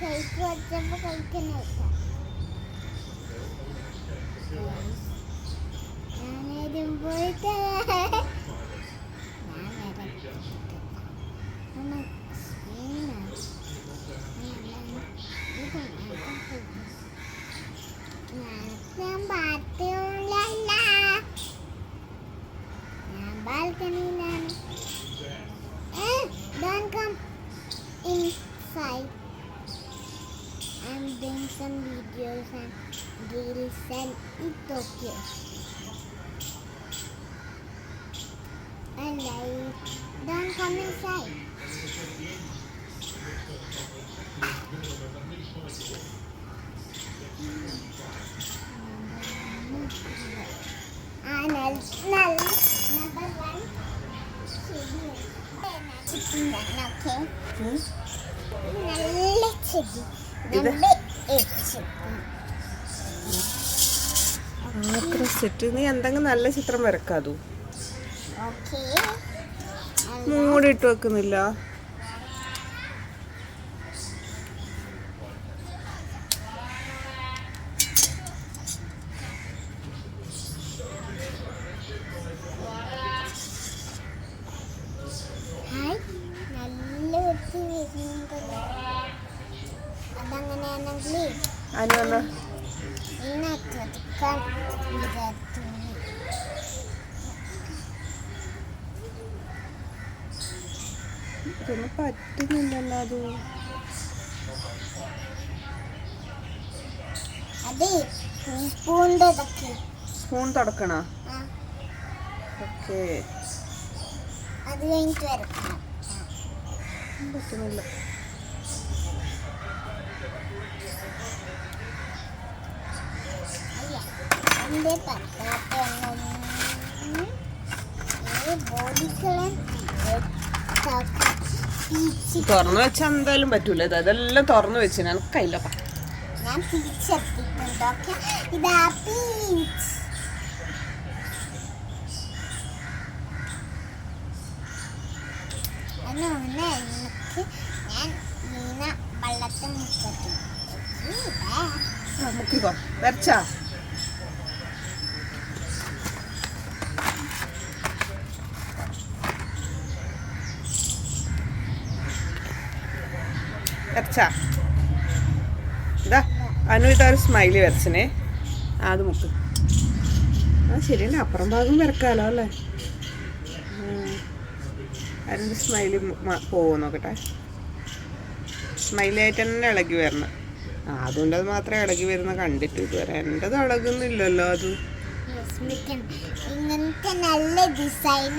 Cake വെച്ചപ്പോൾ കഴിക്കാനായിട്ടാ ഞാനേരും പോയിട്ട് ഞാൻ ബാത്റൂമിലല്ല ഞാൻ ബാൽക്കണിയിലാണ് don't come inside. I'm doing some videos and reels and it's okay. And don't come inside. Number one. നല്ല ചെടി set നീ എന്തെങ്കിലും നല്ല ചിത്രം വരക്കാതു മൂടിട്ട് വെക്കുന്നില്ല ഇതൊന്നും പറ്റുന്നില്ലല്ലോ അത് സ്പൂൺ തുടക്കണോ ഓക്കേ അത് കഴിഞ്ഞിട്ട് വരക്കാം പറ്റുന്നില്ല തുറന്നു വെച്ചാൽ എന്തായാലും പറ്റൂല അതെല്ലാം തുറന്നു വെച്ച് ഞാൻ കയ്യില മുക്കിക്കോ വരച്ചാ വരച്ചാ ഇതാ അനു ഇതൊരു സ്മൈലി വരച്ചനെ അത് മുക്ക് ശരിയല്ലേ അപ്പുറം ഭാഗം വരക്കാലോ അല്ലേ അതിൻ്റെ സ്മൈലി പോവോ നോക്കട്ടെ സ്മൈലി ആയിട്ട് തന്നെ ഇളകി വരണം അതുകൊണ്ട് അത് മാത്രമേ ഇളകി വരുന്ന കണ്ടിട്ട് ഇതുവരെ എൻ്റെത് ഇളകുന്നില്ലല്ലോ അത് ഇങ്ങനത്തെ നല്ല ഡിസൈൻ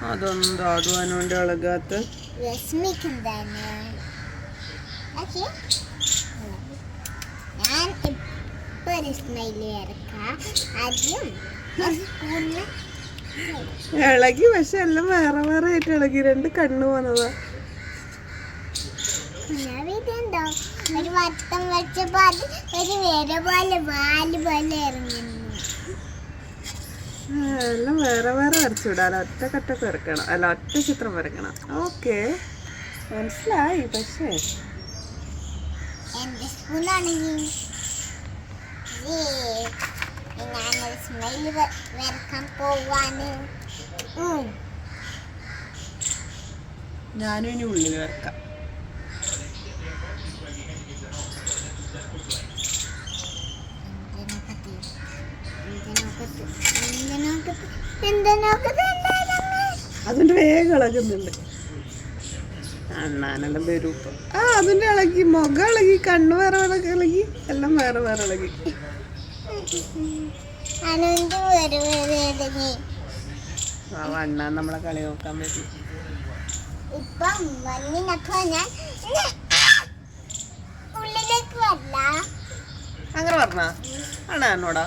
അതെന്താ അതും അനുവിൻ്റെ ഇളകാത്ത ഞാൻ ഇപ്പൊ ഒരു സ്മൈലി വരക്കാം ആദ്യം ഇളകി പക്ഷെ എല്ലാം വേറെ വേറെ ആയിട്ട് ഇളകി രണ്ട് കണ്ണു വന്നതാ ഒരു വട്ടം വെച്ചപ്പോ അത് ഒരു വേറെ പോലെ വാല് പോലെ ഇറങ്ങുന്നു എല്ലാം വേറെ വേറെ വരച്ചുവിടാം ഒറ്റ കട്ടൊക്കെ വരക്കണം അല്ല ഒറ്റ ചിത്രം വരക്കണം ഓക്കെ മനസ്സിലായി പക്ഷേ എന്റെ സ്പൂണാണെങ്കിൽ ഞാനൊരു സ്മൈലി വരക്കാൻ പോവാണ് ഞാനും ഇനി ഉള്ളിൽ വരക്കാം അതിന്റെ വേഗം ഇളകുന്നുണ്ട് അണ്ണാനെല്ലാം വരും ഇപ്പൊ അതിന്റെ ഇളകി മുഖം ഇളകി കണ്ണ് വേറെ വേറെ ഇളകി എല്ലാം വേറെ വേറെ ഇളകി അണ്ണാൻ നമ്മളെ കളി നോക്കാൻ പറ്റും അങ്ങനെ പറഞ്ഞ ആണോ എന്നോടാ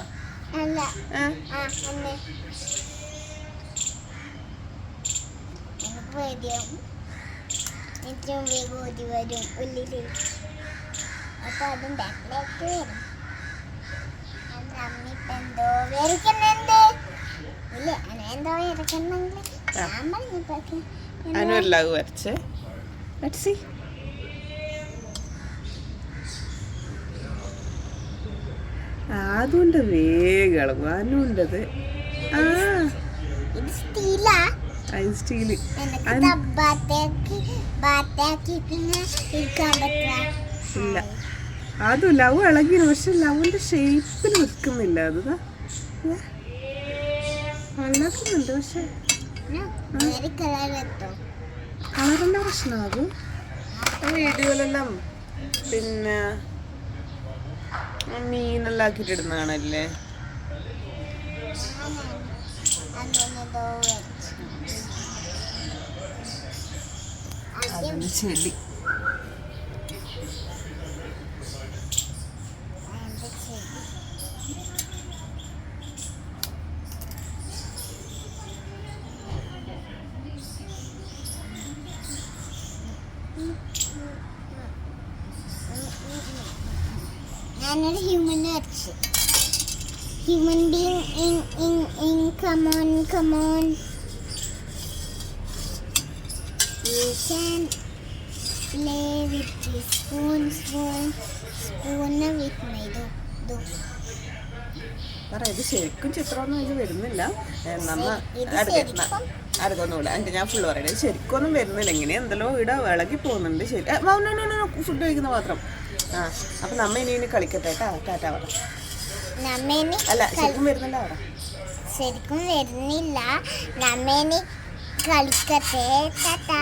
ഏറ്റവും വേഗം ഓടി വരും ഉള്ളില് അപ്പൊ അതും ബാക്കിലേക്ക് വരും അമ്മിപ്പ എന്തോ വരയ്ക്കുന്നുണ്ട് ഇല്ലേ എന്തോ വരയ്ക്കുന്നെങ്കിൽ ഞാൻ പറഞ്ഞപ്പോഴേക്കും അനു ഒരു ലവ് വരച്ചേ. Let's see. അതുകൊണ്ട് വേഗം ഇളകും. അനുണ്ടത് ഇത് സ്റ്റീലാ. സ്റ്റീല്. ഇല്ല, അതും ലവ് ഇളകിന്, പക്ഷെ ലവിന്റെ ഷേപ്പിൽ നിൽക്കുന്നില്ല. അത് ഇളകുന്നുണ്ട്, പക്ഷെ കളറിന്റെ പ്രശ്നമാകും. വീഡിയോയിലെല്ലാം പിന്നെ മീനെല്ലാം ആക്കിയിട്ട് ഇടുന്നതാണല്ലേ. ചെടി ഞാനൊരു ഹ്യൂമനെ വരച്ചു. Human being come on you can play with the spoon with me. do ഇത് ശരിക്കും ചിത്രമൊന്നും ഇത് വരുന്നില്ല. അടുത്തൊന്നുമില്ല. എൻ്റെ ഞാൻ ഫുള്ള് പറയണേ, ഇത് ശരിക്കൊന്നും വരുന്നില്ല. ഇങ്ങനെ എന്തെല്ലോ ഇവിടെ വിളകി പോകുന്നുണ്ട്. ശരി, ഫുഡ് കഴിക്കുന്ന മാത്രം. അപ്പൊ നമ്മ ഇനി കളിക്കട്ടെ കേട്ടാ. ടാറ്റാ പറ. അല്ല, ശരിക്കും വരുന്നില്ല പറ. ശരിക്കും വരുന്നില്ല. നമ്മേനി കളിക്കട്ടെ. ടാറ്റാ.